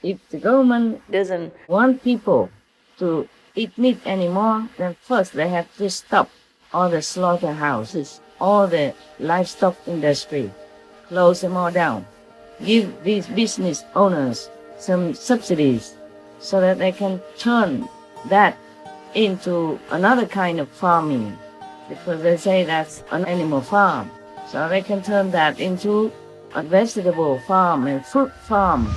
If the government doesn't want people to eat meat anymore, then first they have to stop all the slaughterhouses, all the livestock industry, close them all down. Give these business owners some subsidies so that they can turn that into another kind of farming, because they say that's an animal farm. So they can turn that into a vegetable farm and fruit farm.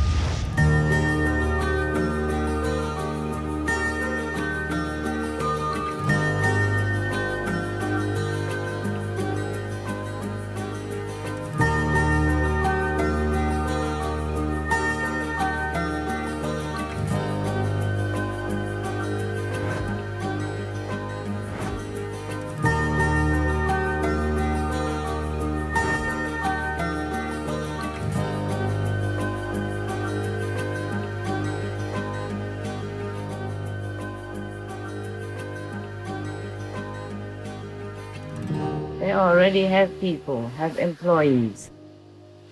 They already have people, have employees.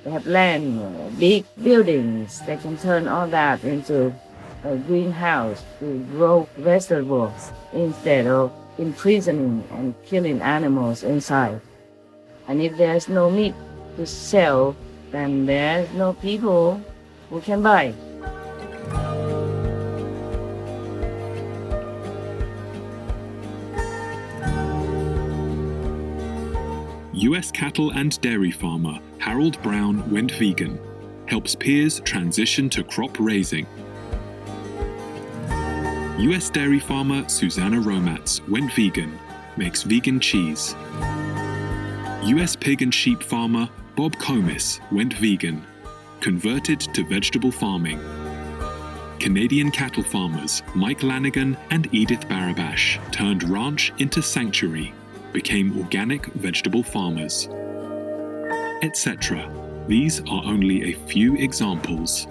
They have land, big buildings. They can turn all that into a greenhouse to grow vegetables instead of imprisoning and killing animals inside. And if there's no meat to sell, then there's no people who can buy. US cattle and dairy farmer Harold Brown went vegan, helps peers transition to crop raising. US dairy farmer Susanna Romatz went vegan, makes vegan cheese. US pig and sheep farmer Bob Comis went vegan, converted to vegetable farming. Canadian cattle farmers Mike Lanigan and Edith Barabash turned ranch into sanctuary, became organic vegetable farmers, etc. These are only a few examples.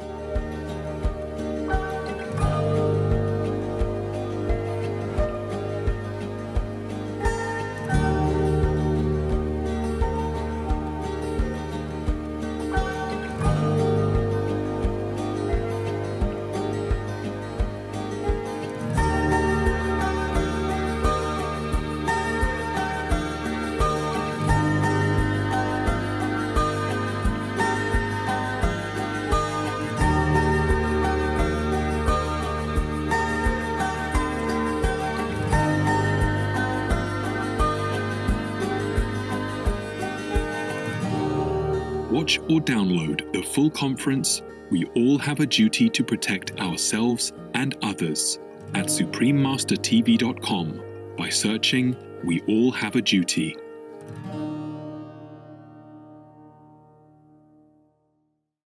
Watch or download the full conference, We All Have a Duty to Protect Ourselves and Others, at suprememastertv.com by searching We All Have a Duty.